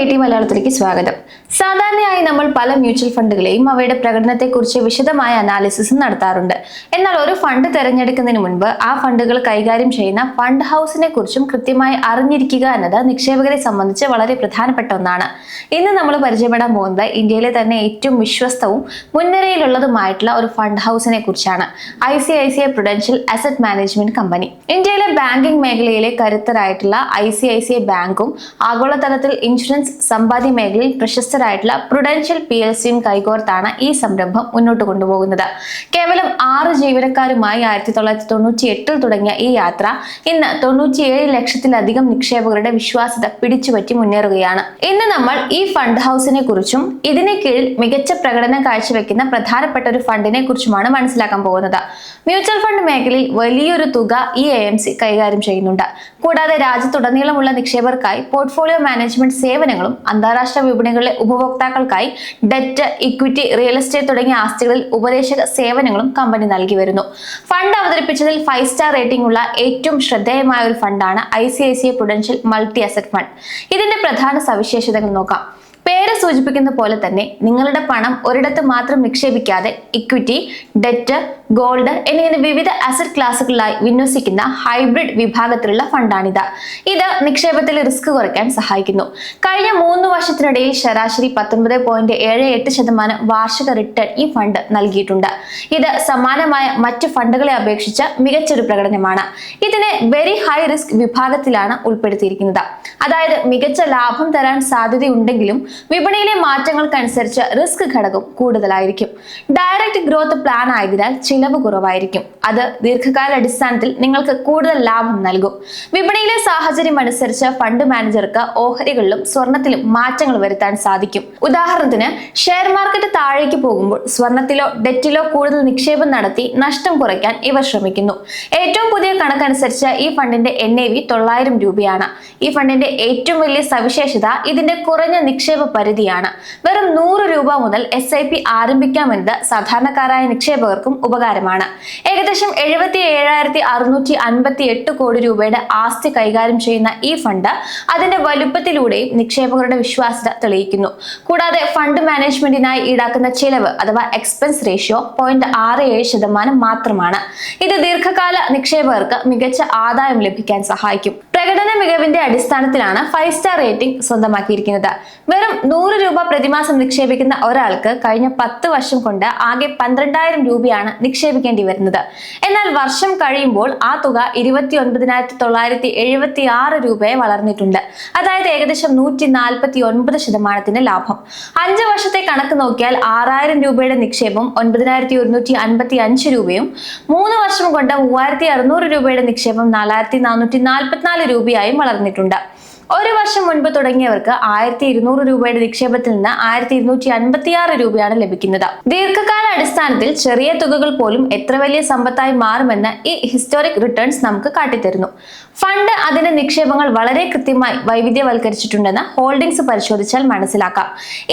AT മലയാളത്തിലേക്ക് സ്വാഗതം. സാധാരണയായി നമ്മൾ പല മ്യൂച്വൽ ഫണ്ടുകളെയും അവയുടെ പ്രകടനത്തെക്കുറിച്ച് വിശദമായ അനാലിസിസ് നടത്താറുണ്ട്. എന്നാൽ ഒരു ഫണ്ട് തിരഞ്ഞെടുക്കുന്നതിന് മുൻപ് ആ ഫണ്ടുകൾ കൈകാര്യം ചെയ്യുന്ന ഫണ്ട് ഹൗസിനെ കുറിച്ചും കൃത്യമായി അറിഞ്ഞിരിക്കുക എന്നത് നിക്ഷേപകരെ സംബന്ധിച്ച് വളരെ പ്രധാനപ്പെട്ട ഒന്നാണ്. ഇന്ന് നമ്മൾ പരിചയപ്പെടാൻ പോകുന്നത് ഇന്ത്യയിലെ തന്നെ ഏറ്റവും വിശ്വസ്തവും മുൻനിരയിലുള്ളതുമായിട്ടുള്ള ഒരു ഫണ്ട് ഹൗസിനെ കുറിച്ചാണ്. ICICI Prudential Asset Management company. ഇന്ത്യയിലെ ബാങ്കിംഗ് മേഖലയിലെ കരുത്തരായിട്ടുള്ള ICICI ബാങ്കും ആഗോളതലത്തിൽ ഇൻഷുറൻസ് സമ്പാദ്യ മേഖലയിൽ പ്രശസ്തരായിട്ടുള്ള Prudential PLCയും കൈകോർത്താണ് ഈ സംരംഭം മുന്നോട്ട് കൊണ്ടുപോകുന്നത്. കേവലം 6 ജീവനക്കാരുമായി 1998 തുടങ്ങിയ ഈ യാത്ര ഇന്ന് 97 ലക്ഷത്തിലധികം നിക്ഷേപകരുടെ വിശ്വാസ്യത പിടിച്ചുപറ്റി മുന്നേറുകയാണ്. ഇന്ന് നമ്മൾ ഈ ഫണ്ട് ഹൗസിനെ കുറിച്ചും ഇതിന് കീഴിൽ മികച്ച പ്രകടനം കാഴ്ചവെക്കുന്ന പ്രധാനപ്പെട്ട ഒരു ഫണ്ടിനെ കുറിച്ചുമാണ് മനസ്സിലാക്കാൻ പോകുന്നത്. മ്യൂച്വൽ ഫണ്ട് മേഖലയിൽ വലിയൊരു തുക ഈ AMC കൈകാര്യം ചെയ്യുന്നുണ്ട്. കൂടാതെ രാജ്യത്തുടനീളമുള്ള നിക്ഷേപകർക്കായി പോർട്ട്ഫോളിയോ മാനേജ്മെന്റ് സേവനങ്ങളും അന്താരാഷ്ട്ര വിപണികളിലെ ഉപഭോക്താക്കൾക്കായി ഡെറ്റ്, ഇക്വിറ്റി, റിയൽ എസ്റ്റേറ്റ് തുടങ്ങിയ ആസ്തികളിൽ ഉപദേശക സേവനങ്ങളും കമ്പനി നൽകി വരുന്നു. ഫണ്ട് അവതരിപ്പിച്ചതിൽ 5 സ്റ്റാർ റേറ്റിംഗ് ഉള്ള ഏറ്റവും ശ്രദ്ധേയമായ ഒരു ഫണ്ടാണ് ICICI Prudential multi asset fund. ഇതിന്റെ പ്രധാന സവിശേഷതകൾ നോക്കാം. പേര് സൂചിപ്പിക്കുന്ന പോലെ തന്നെ നിങ്ങളുടെ പണം ഒരിടത്ത് മാത്രം നിക്ഷേപിക്കാതെ ഇക്വിറ്റി, ഡെറ്റ്, ഗോൾഡ് എന്നിങ്ങനെ വിവിധ അസറ്റ് ക്ലാസുകളിലായി വിന്യസിക്കുന്ന ഹൈബ്രിഡ് വിഭാഗത്തിലുള്ള ഫണ്ടാണിത്. ഇത് നിക്ഷേപത്തിൽ റിസ്ക് കുറയ്ക്കാൻ സഹായിക്കുന്നു. കഴിഞ്ഞ 3 വർഷത്തിനിടയിൽ ശരാശരി 19.78% വാർഷിക റിട്ടേൺ ഈ ഫണ്ട് നൽകിയിട്ടുണ്ട്. ഇത് സമാനമായ മറ്റ് ഫണ്ടുകളെ അപേക്ഷിച്ച് മികച്ചൊരു പ്രകടനമാണ്. ഇതിനെ വെരി ഹൈ റിസ്ക് വിഭാഗത്തിലാണ് ഉൾപ്പെടുത്തിയിരിക്കുന്നത്. അതായത് മികച്ച ലാഭം തരാൻ സാധ്യതയുണ്ടെങ്കിലും വിപണിയിലെ മാറ്റങ്ങൾക്കനുസരിച്ച് റിസ്ക് ഘടകം കൂടുതലായിരിക്കും. ഡയറക്റ്റ് ഗ്രോത്ത് പ്ലാൻ ആയതിനാൽ ചിലവ് കുറവായിരിക്കും. അത് ദീർഘകാല അടിസ്ഥാനത്തിൽ നിങ്ങൾക്ക് കൂടുതൽ ലാഭം നൽകും. വിപണിയിലെ സാഹചര്യം അനുസരിച്ച് ഫണ്ട് മാനേജർക്ക് ഓഹരികളിലും സ്വർണത്തിലും മാറ്റങ്ങൾ വരുത്താൻ സാധിക്കും. ഉദാഹരണത്തിന് ഷെയർ മാർക്കറ്റ് താഴേക്ക് പോകുമ്പോൾ സ്വർണത്തിലോ ഡെറ്റിലോ കൂടുതൽ നിക്ഷേപം നടത്തി നഷ്ടം കുറയ്ക്കാൻ ഇവർ ശ്രമിക്കുന്നു. ഏറ്റവും പുതിയ കണക്കനുസരിച്ച് ഈ ഫണ്ടിന്റെ NAV 900 രൂപയാണ്. ഈ ഫണ്ടിന്റെ ഏറ്റവും വലിയ സവിശേഷത ഇതിന്റെ കുറഞ്ഞ നിക്ഷേപ പരിധിയാണ്. വെറും 100 രൂപ മുതൽ SIP ആരംഭിക്കാമെന്നത് സാധാരണക്കാരായ നിക്ഷേപകർക്കും ഉപകാരമാണ്. ഏകദേശം 77,658 കോടി രൂപയുടെ ആസ്തി കൈകാര്യം ചെയ്യുന്ന ഈ ഫണ്ട് അതിന്റെ വലുപ്പത്തിലൂടെയും നിക്ഷേപകരുടെ വിശ്വാസ്യത തെളിയിക്കുന്നു. കൂടാതെ ഫണ്ട് മാനേജ്മെന്റിനായി ഈടാക്കുന്ന ചിലവ് അഥവാ എക്സ്പെൻസ് റേഷ്യോ 0.67% മാത്രമാണ്. ഇത് ദീർഘകാല നിക്ഷേപകർക്ക് മികച്ച ആദായം ലഭിക്കാൻ സഹായിക്കും. പ്രകടന മികവിന്റെ അടിസ്ഥാനത്തിലാണ് 5 സ്റ്റാർ റേറ്റിംഗ് സ്വന്തമാക്കിയിരിക്കുന്നത്. വെറും 100 രൂപ പ്രതിമാസം നിക്ഷേപിക്കുന്ന ഒരാൾക്ക് കഴിഞ്ഞ 10 വർഷം കൊണ്ട് ആകെ 12,000 രൂപയാണ് നിക്ഷേപിക്കേണ്ടി വരുന്നത്. എന്നാൽ വർഷം കഴിയുമ്പോൾ ആ തുക 29,976 രൂപയെ വളർന്നിട്ടുണ്ട്. അതായത് ഏകദേശം 149% ലാഭം. 5 വർഷത്തെ കണക്ക് നോക്കിയാൽ 6,000 രൂപയുടെ നിക്ഷേപം 9,155 രൂപയും 3 വർഷം കൊണ്ട് 3,600 രൂപയുടെ നിക്ഷേപം 4,444 രൂപയായും വളർന്നിട്ടുണ്ട്. 1 വർഷം മുൻപ് തുടങ്ങിയവർക്ക് 1,200 രൂപയുടെ നിക്ഷേപത്തിൽ നിന്ന് 1,256 രൂപയാണ് ലഭിക്കുന്നത്. ദീർഘകാല അടിസ്ഥാനത്തിൽ ചെറിയ തുകകൾ പോലും എത്ര വലിയ സമ്പത്തായി മാറുമെന്ന് ഈ ഹിസ്റ്റോറിക് റിട്ടേൺസ് നമുക്ക് കാട്ടിത്തരുന്നു. ഫണ്ട് അതിന്റെ നിക്ഷേപങ്ങൾ വളരെ കൃത്യമായി വൈവിധ്യവൽക്കരിച്ചിട്ടുണ്ടെന്ന് ഹോൾഡിംഗ്സ് പരിശോധിച്ചാൽ മനസ്സിലാക്കാം.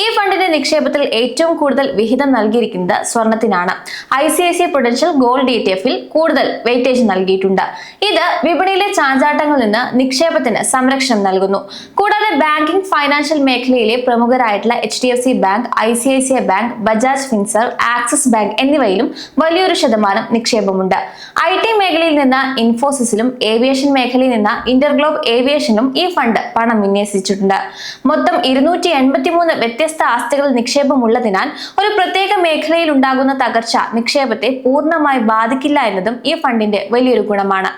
ഈ ഫണ്ടിന്റെ നിക്ഷേപത്തിൽ ഏറ്റവും കൂടുതൽ വിഹിതം നൽകിയിരിക്കുന്നത് സ്വർണത്തിനാണ്. ICICI Prudential ഗോൾഡ് ETF-ൽ കൂടുതൽ വെയിറ്റേജ് നൽകിയിട്ടുണ്ട്. ഇത് വിപണിയിലെ ചാഞ്ചാട്ടങ്ങളിൽ നിന്ന് നിക്ഷേപത്തിന് സംരക്ഷണം നൽകുന്നു. കൂടാതെ ബാങ്കിംഗ്, ഫൈനാൻഷ്യൽ മേഖലയിലെ പ്രമുഖരായിട്ടുള്ള HDFC bank, ICICI bank, Bajaj Finserv, axis bank എന്നിവയിലും വലിയൊരു ശതമാനം നിക്ഷേപമുണ്ട്. IT മേഖലയിൽ നിന്ന് ഇൻഫോസിസിലും ഏവിയേഷൻ മേഖലയിൽ നിന്ന് ഇന്റർഗ്ലോബ് ഏവിയേഷനും ഈ ഫണ്ട് പണം വിന്യസിച്ചിട്ടുണ്ട്. മൊത്തം 283 വ്യത്യസ്ത ആസ്തികളിൽ നിക്ഷേപമുള്ളതിനാൽ ഒരു പ്രത്യേക മേഖലയിൽ ഉണ്ടാകുന്ന തകർച്ച നിക്ഷേപത്തെ പൂർണ്ണമായി ബാധിക്കില്ല എന്നതും ഈ ഫണ്ടിന്റെ വലിയൊരു ഗുണമാണ്.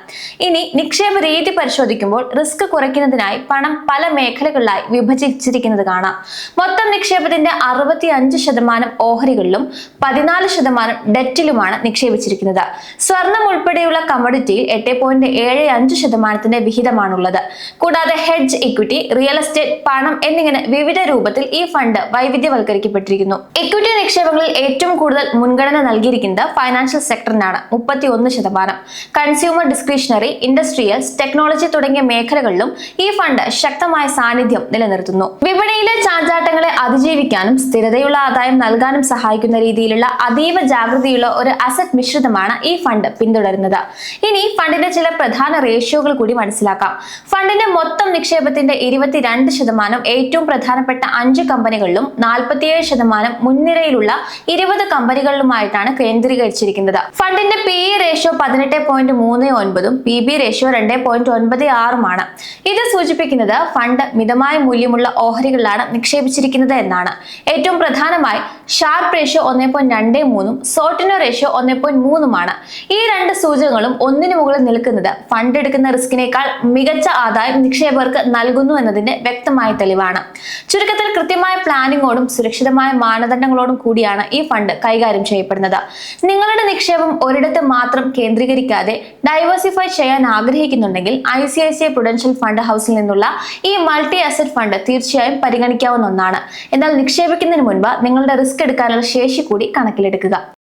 ഇനി നിക്ഷേപ രീതി പരിശോധിക്കുമ്പോൾ റിസ്ക് കുറയ്ക്കുന്നതിനായി പണം പല മേഖലകളിലായി വിഭജിച്ചിരിക്കുന്നത് കാണാം. മൊത്തം നിക്ഷേപത്തിന്റെ 65% ഓഹരികളിലും 14% ഡെറ്റിലുമാണ് നിക്ഷേപിച്ചിരിക്കുന്നത്. സ്വർണം ഉൾപ്പെടെയുള്ള കമ്മോഡിറ്റിയിൽ 8.75% വിഹിതമാണുള്ളത്. കൂടാതെ ഹെഡ്ജ്, ഇക്വിറ്റി, റിയൽ എസ്റ്റേറ്റ്, പണം എന്നിങ്ങനെ വിവിധ രൂപത്തിൽ ഈ ഫണ്ട് വൈവിധ്യവൽക്കരിക്കപ്പെട്ടിരിക്കുന്നു. ഇക്വിറ്റി നിക്ഷേപങ്ങളിൽ ഏറ്റവും കൂടുതൽ മുൻഗണന നൽകിയിരിക്കുന്നത് ഫൈനാൻഷ്യൽ സെക്ടറിനാണ്, 31%. കൺസ്യൂമർ ഡിസ്ക്രിഷണറി, ഇൻഡസ്ട്രിയൽസ്, ടെക്നോളജി തുടങ്ങിയ മേഖലകളിലും ഈ ഫണ്ട് ശക്തമായ സാന്നിധ്യം നിലനിർത്തുന്നു. വിപണിയിലെ ചാഞ്ചാട്ടങ്ങളെ അതിജീവിക്കാനും സ്ഥിരതയുള്ള ആദായം നൽകാനും സഹായിക്കുന്ന രീതിയിലുള്ള അതീവ ജാഗ്രതയുള്ള ഒരു അസറ്റ് മിശ്രിതമാണ് ഈ ഫണ്ട് പിന്തുടരുന്നത്. ഇനി ഫണ്ടിന്റെ ചില പ്രധാന റേഷ്യോകൾ കൂടി മനസ്സിലാക്കാം. ഫണ്ടിന്റെ മൊത്തം നിക്ഷേപത്തിന്റെ 22% ഏറ്റവും പ്രധാനപ്പെട്ട 5 കമ്പനികളിലും 47% മുൻനിരയിലുള്ള 20 കമ്പനികളിലുമായിട്ടാണ് കേന്ദ്രീകരിച്ചിരിക്കുന്നത്. ഫണ്ടിന്റെ PE റേഷ്യോ 18.39 PB റേഷ്യോ 2.96 ഇത് സൂചിപ്പിക്കുന്നത് ഫണ്ട് മിതമായ മൂല്യമുള്ള ഓഹരികളിലാണ് നിക്ഷേപിച്ചിരിക്കുന്നത് എന്നാണ്. ഏറ്റവും പ്രധാനമായി ഷാർപ്പ് റേഷ്യോ 1.23 സോർട്ടിനോ റേഷ്യോ 1.3 ഈ രണ്ട് സൂചകങ്ങളും ഒന്നിനു മുകളിൽ നിൽക്കുന്നത് ഫണ്ട് എടുക്കുന്ന റിസ്കിനേക്കാൾ മികച്ച ആദായം നിക്ഷേപകർക്ക് നൽകുന്നു എന്നതിന്റെ വ്യക്തമായ തെളിവാണ്. ചുരുക്കത്തിൽ കൃത്യമായ പ്ലാനിങ്ങോടും സുരക്ഷിതമായ മാനദണ്ഡങ്ങളോടും കൂടിയാണ് ഈ ഫണ്ട് കൈകാര്യം ചെയ്യപ്പെടുന്നത്. നിങ്ങളുടെ നിക്ഷേപം ഒരിടത്ത് മാത്രം കേന്ദ്രീകരിക്കാതെ ഡൈവേഴ്സിഫൈ ചെയ്യാൻ ആഗ്രഹിക്കുന്നുണ്ടെങ്കിൽ ICICI Prudential ഫണ്ട് ഹൗസിൽ നിന്നുള്ള ഈ മൾട്ടി അസറ്റ് ഫണ്ട് തീർച്ചയായും പരിഗണിക്കാവുന്ന ഒന്നാണ്. എന്നാൽ നിക്ഷേപിക്കുന്നതിന് മുൻപ് നിങ്ങളുടെ റിസ്ക് എടുക്കാനുള്ള ശേഷി കൂടി കണക്കിലെടുക്കുക.